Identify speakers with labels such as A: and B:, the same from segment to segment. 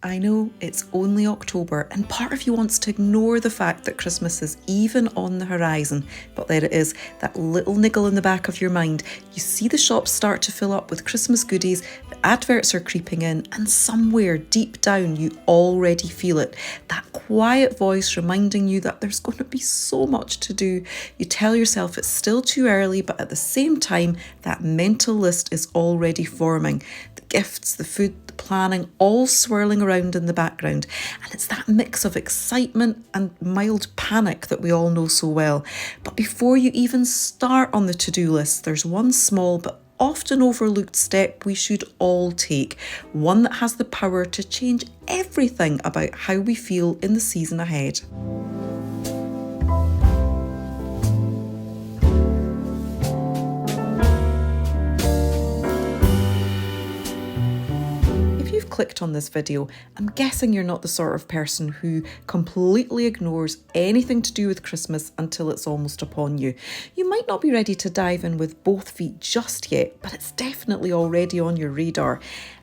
A: I know it's only October, and part of you wants to ignore the fact that Christmas is even on the horizon. But there it is, that little niggle in the back of your mind. You see the shops start to fill up with Christmas goodies, the adverts are creeping in, and somewhere deep down you already feel it. That quiet voice reminding you that there's going to be so much to do. You tell yourself it's still too early, but at the same time, that mental list is already forming. The gifts, the food, the planning, all swirling around in the background. And it's that mix of excitement and mild panic that we all know so well. But before you even start on the to-do list, there's one small but often overlooked step we should all take, one that has the power to change everything about how we feel in the season ahead. Clicked on this video, I'm guessing you're not the sort of person who completely ignores anything to do with Christmas until it's almost upon you. You might not be ready to dive in with both feet just yet, but it's definitely already on your radar.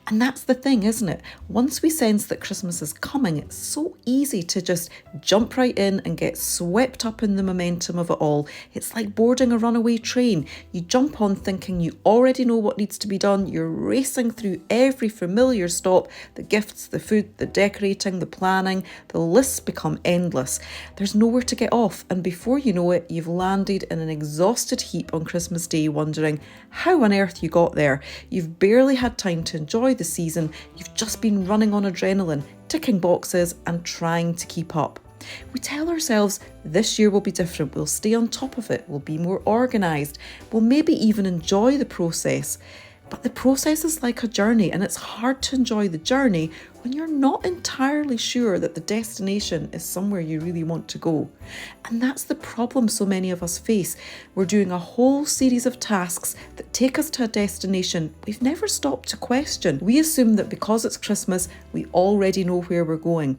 A: And that's the thing, isn't it? Once we sense that Christmas is coming, it's so easy to just jump right in and get swept up in the momentum of it all. It's like boarding a runaway train. You jump on thinking you already know what needs to be done. You're racing through every familiar stop, the gifts, the food, the decorating, the planning. The lists become endless. There's nowhere to get off, and before you know it, you've landed in an exhausted heap on Christmas Day wondering how on earth you got there. You've barely had time to enjoy the season. You've just been running on adrenaline, ticking boxes and trying to keep up. We tell ourselves this year will be different, we'll stay on top of it, we'll be more organised, we'll maybe even enjoy the process. But the process is like a journey, and it's hard to enjoy the journey when you're not entirely sure that the destination is somewhere you really want to go. And that's the problem so many of us face. We're doing a whole series of tasks that take us to a destination we've never stopped to question. We assume that because it's Christmas, we already know where we're going.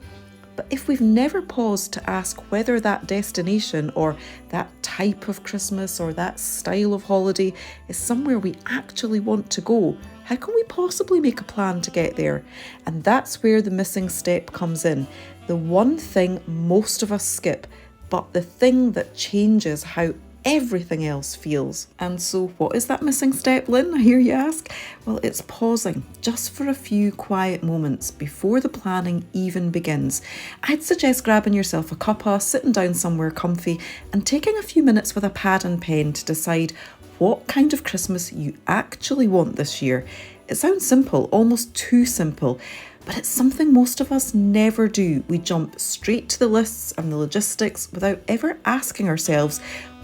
A: But if we've never paused to ask whether that destination or that type of Christmas or that style of holiday is somewhere we actually want to go, how can we possibly make a plan to get there? And that's where the missing step comes in. The one thing most of us skip, but the thing that changes how everything else feels. And so what is that missing step, Lynn, I hear you ask? Well, it's pausing just for a few quiet moments before the planning even begins. I'd suggest grabbing yourself a cuppa, sitting down somewhere comfy and taking a few minutes with a pad and pen to decide what kind of Christmas you actually want this year. It sounds simple, almost too simple, but it's something most of us never do. We jump straight to the lists and the logistics without ever asking ourselves,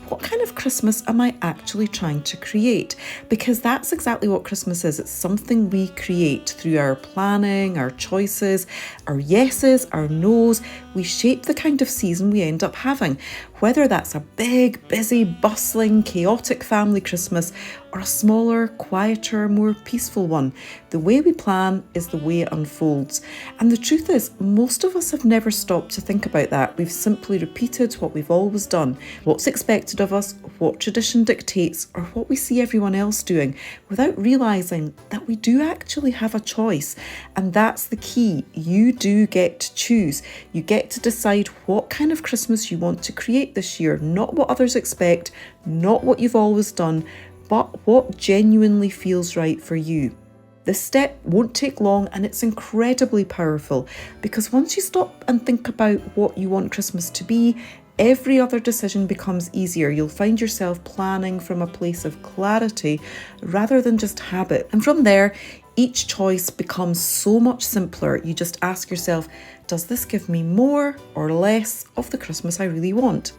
A: what kind of Christmas am I actually trying to create? Because that's exactly what Christmas is. It's something we create through our planning, our choices, our yeses, our nos. We shape the kind of season we end up having, whether that's a big, busy, bustling, chaotic family Christmas or a smaller, quieter, more peaceful one. The way we plan is the way it unfolds. And the truth is, most of us have never stopped to think about that. We've simply repeated what we've always done, what's expected of us, what tradition dictates, or what we see everyone else doing, without realising that we do actually have a choice. And that's the key. You do get to choose. You get to decide what kind of Christmas you want to create this year, not what others expect, not what you've always done, but what genuinely feels right for you. This step won't take long, and it's incredibly powerful, because once you stop and think about what you want Christmas to be, every other decision becomes easier. You'll find yourself planning from a place of clarity rather than just habit. And from there, each choice becomes so much simpler. You just ask yourself, does this give me more or less of the Christmas I really want?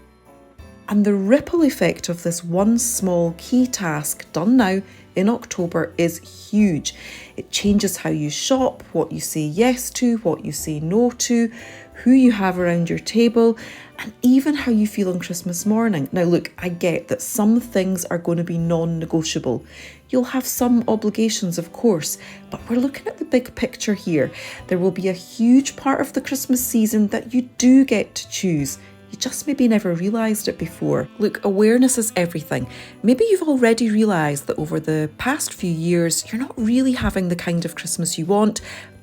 A: And the ripple effect of this one small key task done now in October is huge. It changes how you shop, what you say yes to, what you say no to, who you have around your table, and even how you feel on Christmas morning. Now look, I get that some things are going to be non-negotiable. You'll have some obligations, of course, but we're looking at the big picture here. There will be a huge part of the Christmas season that you do get to choose. You just maybe never realised it before. Look, awareness is everything. Maybe you've already realised that over the past few years, you're not really having the kind of Christmas you want,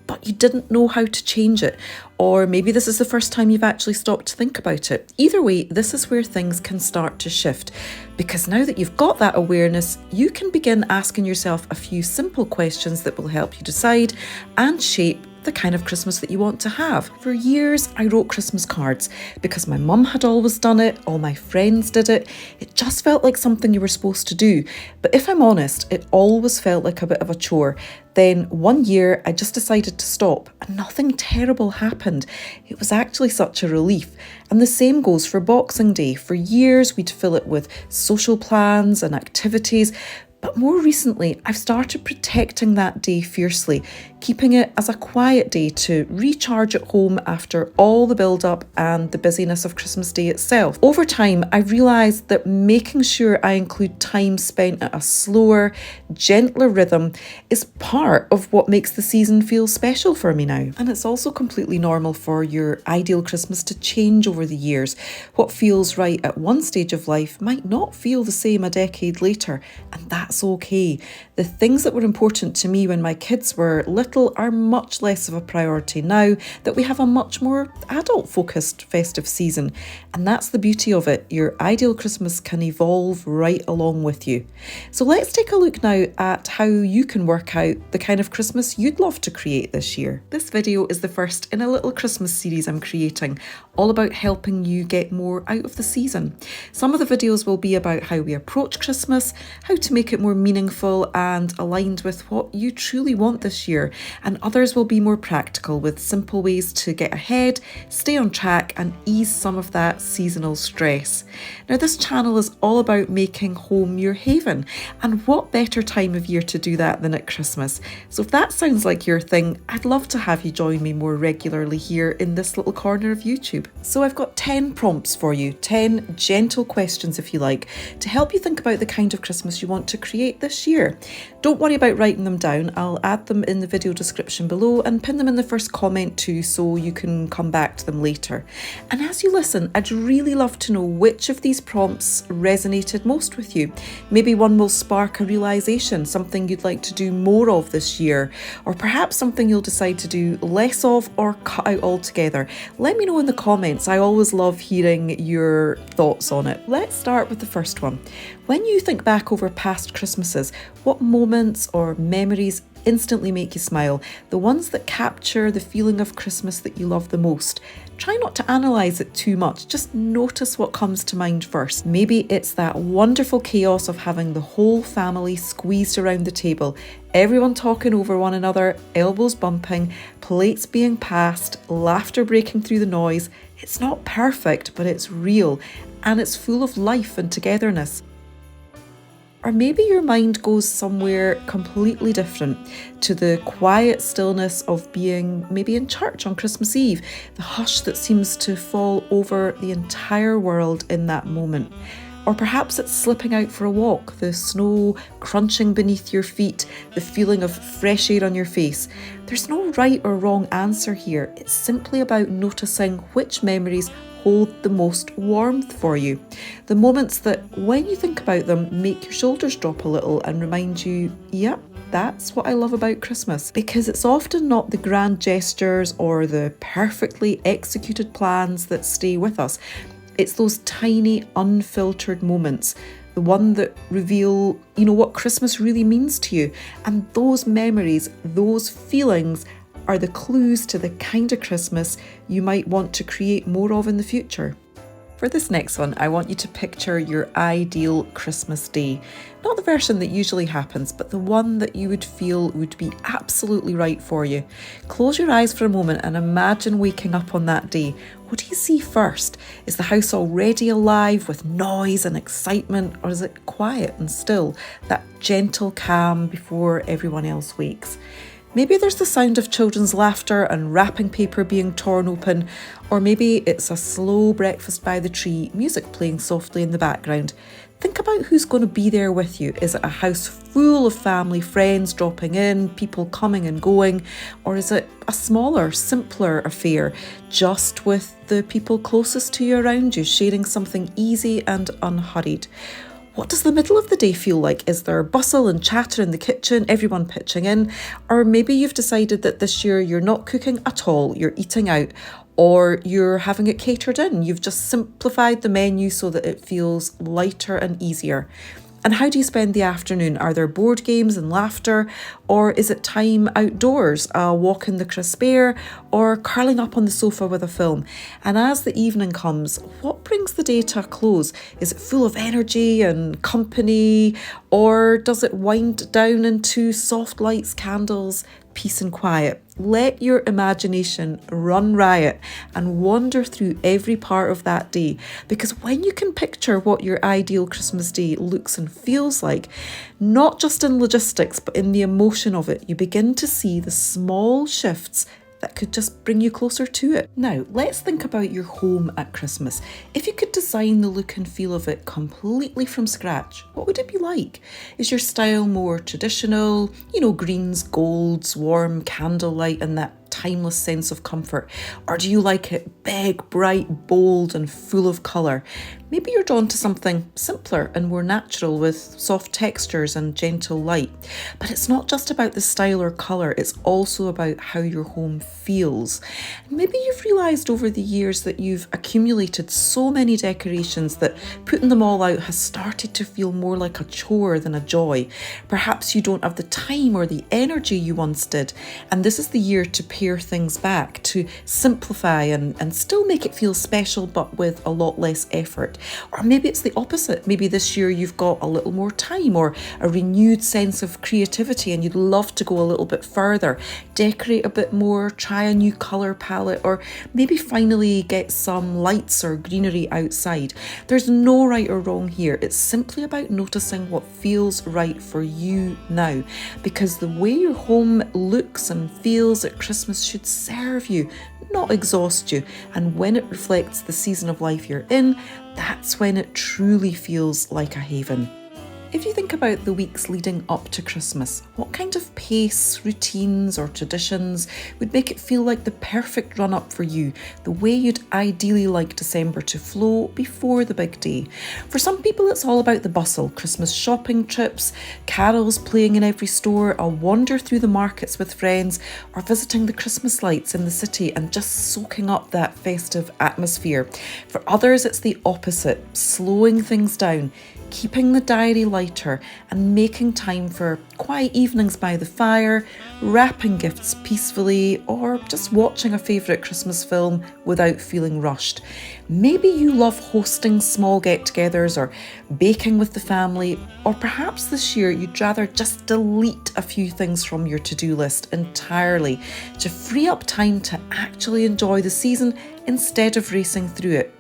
A: but you didn't know how to change it. Or maybe this is the first time you've actually stopped to think about it. Either way, this is where things can start to shift. Because now that you've got that awareness, you can begin asking yourself a few simple questions that will help you decide and shape the kind of Christmas that you want to have. For years, I wrote Christmas cards because my mum had always done it, all my friends did it. It just felt like something you were supposed to do. But if I'm honest, it always felt like a bit of a chore. Then one year, I just decided to stop and nothing terrible happened. It was actually such a relief. And the same goes for Boxing Day. For years, we'd fill it with social plans and activities. But more recently, I've started protecting that day fiercely, keeping it as a quiet day to recharge at home after all the build-up and the busyness of Christmas Day itself. Over time, I've realised that making sure I include time spent at a slower, gentler rhythm is part of what makes the season feel special for me now. And it's also completely normal for your ideal Christmas to change over the years. What feels right at one stage of life might not feel the same a decade later, and that's okay. The things that were important to me when my kids were little are much less of a priority now that we have a much more adult-focused festive season. And that's the beauty of it. Your ideal Christmas can evolve right along with you. So let's take a look now at how you can work out the kind of Christmas you'd love to create this year. This video is the first in a little Christmas series I'm creating, all about helping you get more out of the season. Some of the videos will be about how we approach Christmas, how to make it more meaningful and aligned with what you truly want this year, and others will be more practical with simple ways to get ahead, stay on track and ease some of that seasonal stress. Now this channel is all about making home your haven, and what better time of year to do that than at Christmas. So if that sounds like your thing, I'd love to have you join me more regularly here in this little corner of YouTube. So I've got 10 prompts for you, 10 gentle questions if you like, to help you think about the kind of Christmas you want to create this year. Don't worry about writing them down. I'll add them in the video description below and pin them in the first comment too, so you can come back to them later. And as you listen, I'd really love to know which of these prompts resonated most with you. Maybe one will spark a realisation, something you'd like to do more of this year, or perhaps something you'll decide to do less of or cut out altogether. Let me know in the comments. I always love hearing your thoughts on it. Let's start with the first one. When you think back over past Christmases, what moments or memories instantly make you smile? The ones that capture the feeling of Christmas that you love the most. Try not to analyse it too much, just notice what comes to mind first. Maybe it's that wonderful chaos of having the whole family squeezed around the table, everyone talking over one another, elbows bumping, plates being passed, laughter breaking through the noise. It's not perfect, but it's real, and it's full of life and togetherness. Or maybe your mind goes somewhere completely different, to the quiet stillness of being maybe in church on Christmas Eve, the hush that seems to fall over the entire world in that moment. Or perhaps it's slipping out for a walk, the snow crunching beneath your feet, the feeling of fresh air on your face. There's no right or wrong answer here. It's simply about noticing which memories hold the most warmth for you. The moments that, when you think about them, make your shoulders drop a little and remind you, yep, that's what I love about Christmas. Because it's often not the grand gestures or the perfectly executed plans that stay with us. It's those tiny, unfiltered moments, the one that reveal, what Christmas really means to you. And those memories, those feelings are the clues to the kind of Christmas you might want to create more of in the future. For this next one, I want you to picture your ideal Christmas day. Not the version that usually happens, but the one that you would feel would be absolutely right for you. Close your eyes for a moment and imagine waking up on that day. What do you see first? Is the house already alive with noise and excitement, or is it quiet and still, that gentle calm before everyone else wakes? Maybe there's the sound of children's laughter and wrapping paper being torn open, or maybe it's a slow breakfast by the tree, music playing softly in the background. Think about who's going to be there with you. Is it a house full of family, friends dropping in, people coming and going, or is it a smaller, simpler affair, just with the people closest to you around you, sharing something easy and unhurried? What does the middle of the day feel like? Is there bustle and chatter in the kitchen, everyone pitching in? Or maybe you've decided that this year you're not cooking at all, you're eating out, or you're having it catered in. You've just simplified the menu so that it feels lighter and easier. And how do you spend the afternoon? Are there board games and laughter? Or is it time outdoors, a walk in the crisp air, or curling up on the sofa with a film? And as the evening comes, what brings the day to a close? Is it full of energy and company? Or does it wind down into soft lights, candles, peace and quiet? Let your imagination run riot and wander through every part of that day, because when you can picture what your ideal Christmas day looks and feels like, not just in logistics but in the emotion of it, you begin to see the small shifts that could just bring you closer to it. Now, let's think about your home at Christmas. If you could design the look and feel of it completely from scratch, what would it be like? Is your style more traditional, greens, golds, warm candlelight, and that timeless sense of comfort? Or do you like it big, bright, bold, and full of colour? Maybe you're drawn to something simpler and more natural with soft textures and gentle light. But it's not just about the style or colour, it's also about how your home feels. Maybe you've realised over the years that you've accumulated so many decorations that putting them all out has started to feel more like a chore than a joy. Perhaps you don't have the time or the energy you once did, and this is the year to pare things back, to simplify and still make it feel special but with a lot less effort. Or maybe it's the opposite. Maybe this year you've got a little more time or a renewed sense of creativity and you'd love to go a little bit further, decorate a bit more, try a new colour palette, or maybe finally get some lights or greenery outside. There's no right or wrong here. It's simply about noticing what feels right for you now, because the way your home looks and feels at Christmas should serve you, not exhaust you. And when it reflects the season of life you're in, that's when it truly feels like a haven. If you think about the weeks leading up to Christmas, what kind of pace, routines or traditions would make it feel like the perfect run-up for you, the way you'd ideally like December to flow before the big day? For some people it's all about the bustle, Christmas shopping trips, carols playing in every store, a wander through the markets with friends, or visiting the Christmas lights in the city and just soaking up that festive atmosphere. For others it's the opposite, slowing things down, keeping the diary lighter and making time for quiet evenings by the fire, wrapping gifts peacefully, or just watching a favourite Christmas film without feeling rushed. Maybe you love hosting small get-togethers or baking with the family, or perhaps this year you'd rather just delete a few things from your to-do list entirely to free up time to actually enjoy the season instead of racing through it.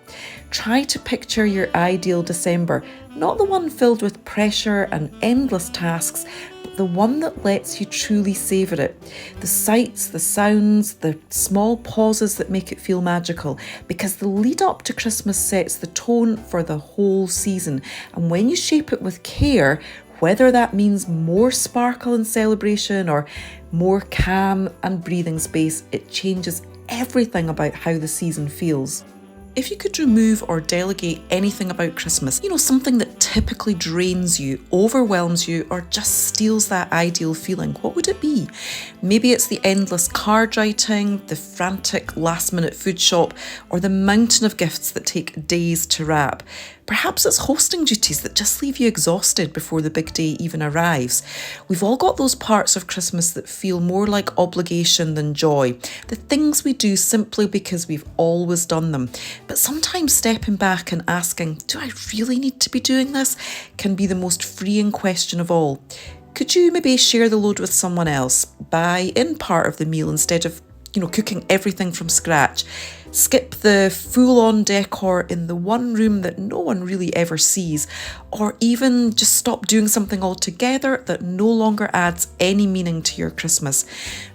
A: Try to picture your ideal December, not the one filled with pressure and endless tasks, but the one that lets you truly savour it. The sights, the sounds, the small pauses that make it feel magical, because the lead up to Christmas sets the tone for the whole season. And when you shape it with care, whether that means more sparkle and celebration or more calm and breathing space, it changes everything about how the season feels. If you could remove or delegate anything about Christmas, something that typically drains you, overwhelms you, or just steals that ideal feeling, what would it be? Maybe it's the endless card writing, the frantic last-minute food shop, or the mountain of gifts that take days to wrap. Perhaps it's hosting duties that just leave you exhausted before the big day even arrives. We've all got those parts of Christmas that feel more like obligation than joy. The things we do simply because we've always done them. But sometimes stepping back and asking, do I really need to be doing this, can be the most freeing question of all. Could you maybe share the load with someone else? Buy in part of the meal instead of cooking everything from scratch. Skip the full-on decor in the one room that no one really ever sees, or even just stop doing something altogether that no longer adds any meaning to your Christmas.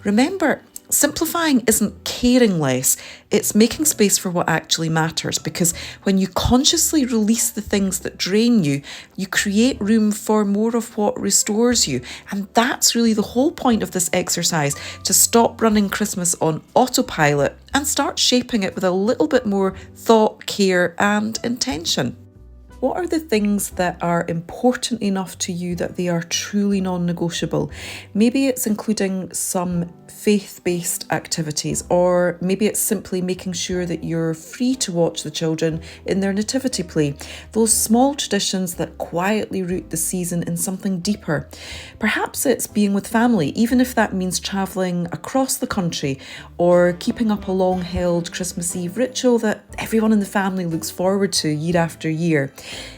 A: Remember, simplifying isn't caring less, it's making space for what actually matters, because when you consciously release the things that drain you, you create room for more of what restores you. And that's really the whole point of this exercise, to stop running Christmas on autopilot and start shaping it with a little bit more thought, care and intention. What are the things that are important enough to you that they are truly non-negotiable? Maybe it's including some faith-based activities, or maybe it's simply making sure that you're free to watch the children in their nativity play. Those small traditions that quietly root the season in something deeper. Perhaps it's being with family, even if that means travelling across the country, or keeping up a long-held Christmas Eve ritual that everyone in the family looks forward to year after year.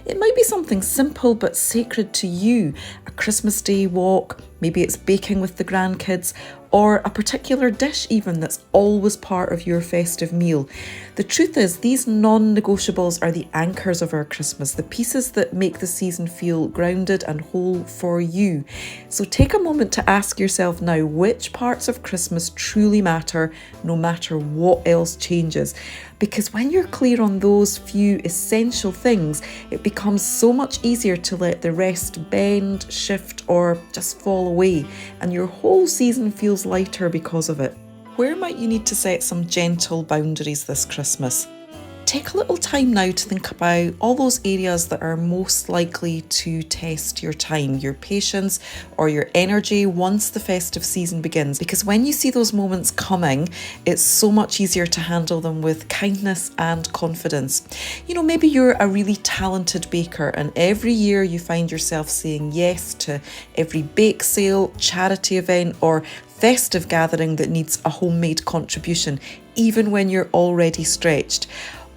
A: It might be something simple but sacred to you, a Christmas Day walk, maybe it's baking with the grandkids, or a particular dish even that's always part of your festive meal. The truth is, these non-negotiables are the anchors of our Christmas, the pieces that make the season feel grounded and whole for you. So take a moment to ask yourself now, which parts of Christmas truly matter, no matter what else changes? Because when you're clear on those few essential things, it becomes so much easier to let the rest bend, shift, or just fall away, and your whole season feels lighter because of it. Where might you need to set some gentle boundaries this Christmas? Take a little time now to think about all those areas that are most likely to test your time, your patience or your energy once the festive season begins. Because when you see those moments coming, it's so much easier to handle them with kindness and confidence. You know, maybe you're a really talented baker and every year you find yourself saying yes to every bake sale, charity event or festive gathering that needs a homemade contribution, even when you're already stretched.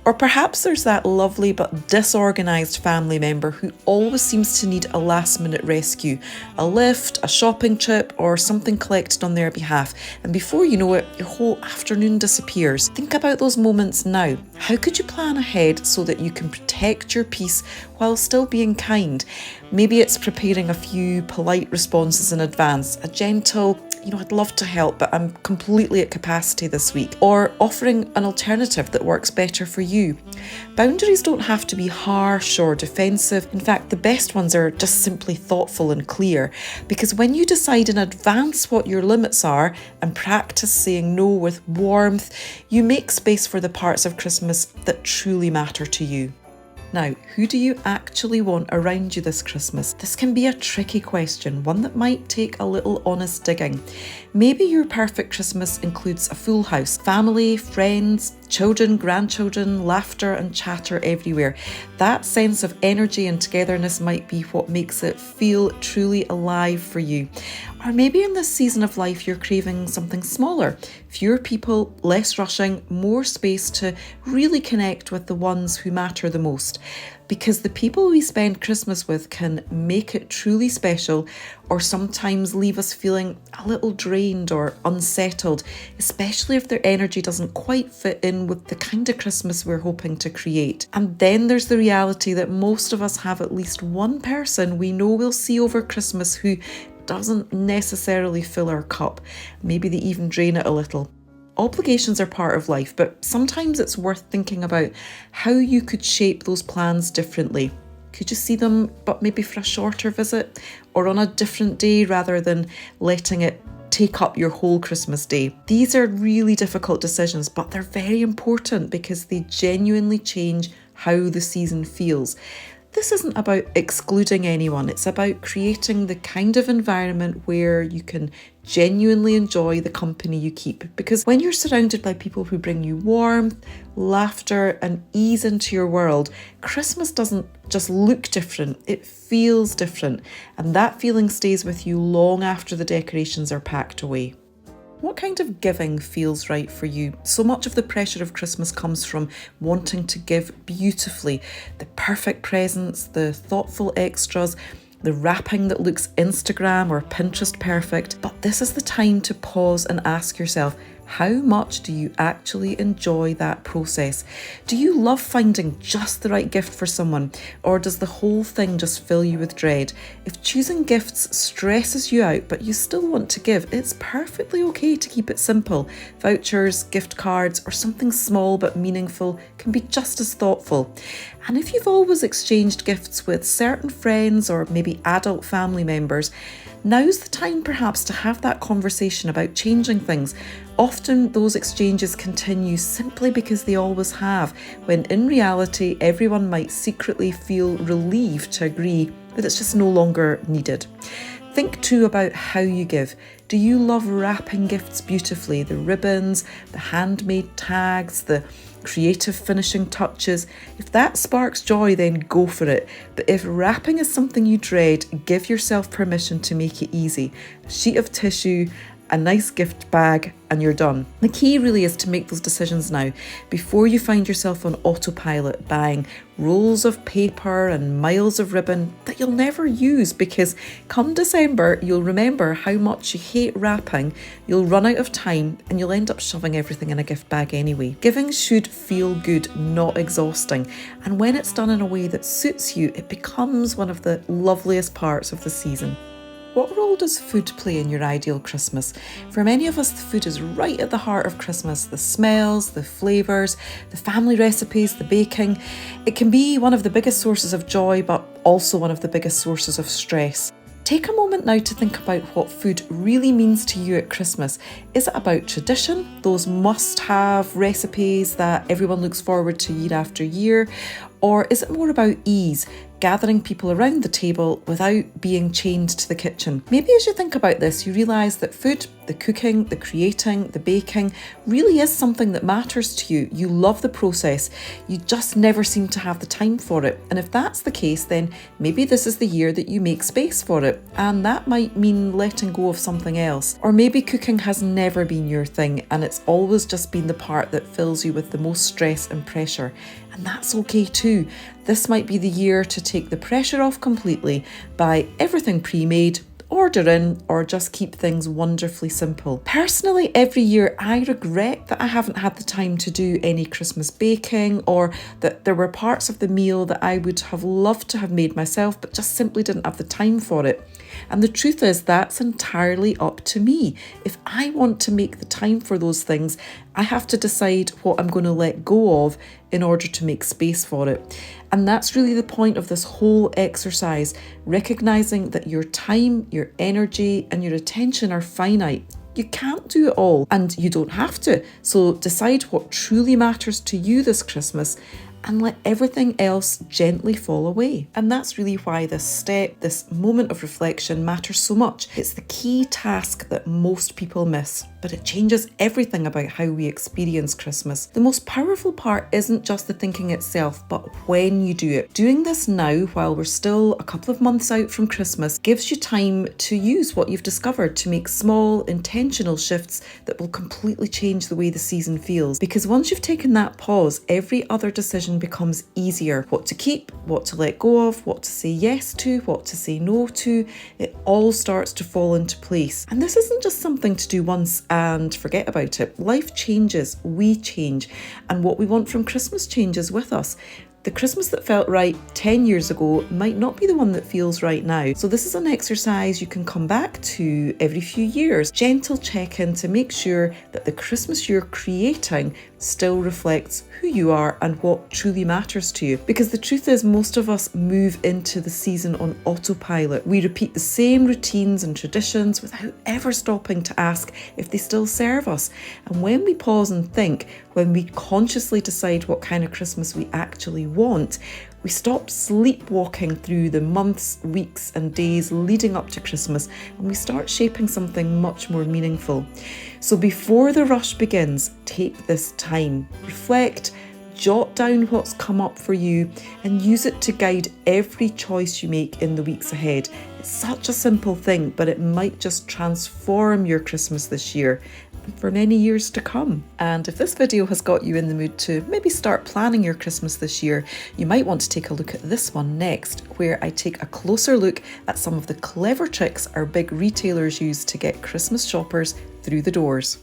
A: Or perhaps there's that lovely but disorganised family member who always seems to need a last-minute rescue, a lift, a shopping trip, or something collected on their behalf. And before you know it, your whole afternoon disappears. Think about those moments now. How could you plan ahead so that you can protect your peace while still being kind? Maybe it's preparing a few polite responses in advance, a gentle, I'd love to help, but I'm completely at capacity this week. Or offering an alternative that works better for you. Boundaries don't have to be harsh or defensive. In fact, the best ones are just simply thoughtful and clear. Because when you decide in advance what your limits are and practice saying no with warmth, you make space for the parts of Christmas that truly matter to you. Now, who do you actually want around you this Christmas? This can be a tricky question, one that might take a little honest digging. Maybe your perfect Christmas includes a full house, family, friends, children, grandchildren, laughter and chatter everywhere. That sense of energy and togetherness might be what makes it feel truly alive for you. Or maybe in this season of life you're craving something smaller, fewer people, less rushing, more space to really connect with the ones who matter the most. Because the people we spend Christmas with can make it truly special or sometimes leave us feeling a little drained or unsettled, especially if their energy doesn't quite fit in with the kind of Christmas we're hoping to create. And then there's the reality that most of us have at least one person we know we'll see over Christmas who doesn't necessarily fill our cup. Maybe they even drain it a little. Obligations are part of life, but sometimes it's worth thinking about how you could shape those plans differently. Could you see them, but maybe for a shorter visit or on a different day rather than letting it take up your whole Christmas day? These are really difficult decisions, but they're very important because they genuinely change how the season feels. This isn't about excluding anyone, it's about creating the kind of environment where you can genuinely enjoy the company you keep. Because when you're surrounded by people who bring you warmth, laughter and ease into your world, Christmas doesn't just look different, it feels different. And that feeling stays with you long after the decorations are packed away. What kind of giving feels right for you? So much of the pressure of Christmas comes from wanting to give beautifully. The perfect presents, the thoughtful extras, the wrapping that looks Instagram or Pinterest perfect. But this is the time to pause and ask yourself, how much do you actually enjoy that process? Do you love finding just the right gift for someone, or does the whole thing just fill you with dread? If choosing gifts stresses you out but you still want to give, it's perfectly okay to keep it simple. Vouchers, gift cards, or something small but meaningful can be just as thoughtful. And if you've always exchanged gifts with certain friends or maybe adult family members, Now's the time perhaps to have that conversation about changing things. Often those exchanges continue simply because they always have, when in reality everyone might secretly feel relieved to agree that it's just no longer needed. Think too about how you give. Do you love wrapping gifts beautifully? The ribbons, the handmade tags, the creative finishing touches. If that sparks joy, then go for it. But if wrapping is something you dread, give yourself permission to make it easy. A sheet of tissue, a nice gift bag, and you're done. The key really is to make those decisions now before you find yourself on autopilot buying rolls of paper and miles of ribbon that you'll never use, because come December you'll remember how much you hate wrapping, you'll run out of time, and you'll end up shoving everything in a gift bag anyway. Giving should feel good, not exhausting, and when it's done in a way that suits you, it becomes one of the loveliest parts of the season. What role does food play in your ideal Christmas? For many of us, the food is right at the heart of Christmas. The smells, the flavours, the family recipes, the baking. It can be one of the biggest sources of joy, but also one of the biggest sources of stress. Take a moment now to think about what food really means to you at Christmas. Is it about tradition, those must-have recipes that everyone looks forward to year after year? Or is it more about ease, gathering people around the table without being chained to the kitchen? Maybe as you think about this, you realise that food, the cooking, the creating, the baking really is something that matters to you. You love the process, you just never seem to have the time for it. And if that's the case, then maybe this is the year that you make space for it. And that might mean letting go of something else. Or maybe cooking has never been your thing and it's always just been the part that fills you with the most stress and pressure. And that's okay too. This might be the year to take the pressure off completely, buy everything pre-made, order in, or just keep things wonderfully simple. Personally, every year I regret that I haven't had the time to do any Christmas baking, or that there were parts of the meal that I would have loved to have made myself but just simply didn't have the time for it. And the truth is, that's entirely up to me. If I want to make the time for those things, I have to decide what I'm going to let go of in order to make space for it. And that's really the point of this whole exercise, recognizing that your time, your energy, and your attention are finite. You can't do it all, and you don't have to. So decide what truly matters to you this Christmas and let everything else gently fall away. And that's really why this step, this moment of reflection matters so much. It's the key task that most people miss, but it changes everything about how we experience Christmas. The most powerful part isn't just the thinking itself, but when you do it. Doing this now, while we're still a couple of months out from Christmas, gives you time to use what you've discovered to make small, intentional shifts that will completely change the way the season feels. Because once you've taken that pause, every other decision becomes easier. What to keep, what to let go of, what to say yes to, what to say no to, it all starts to fall into place. And this isn't just something to do once and forget about it. Life changes, we change, and what we want from Christmas changes with us. The Christmas that felt right 10 years ago might not be the one that feels right now. So this is an exercise you can come back to every few years. Gentle check-in to make sure that the Christmas you're creating still reflects who you are and what truly matters to you. Because the truth is, most of us move into the season on autopilot. We repeat the same routines and traditions without ever stopping to ask if they still serve us. And when we pause and think, when we consciously decide what kind of Christmas we actually want, we stop sleepwalking through the months, weeks and days leading up to Christmas, and we start shaping something much more meaningful. So before the rush begins, take this time, reflect, jot down what's come up for you and use it to guide every choice you make in the weeks ahead. It's such a simple thing, but it might just transform your Christmas this year and for many years to come. And if this video has got you in the mood to maybe start planning your Christmas this year, you might want to take a look at this one next, where I take a closer look at some of the clever tricks our big retailers use to get Christmas shoppers through the doors.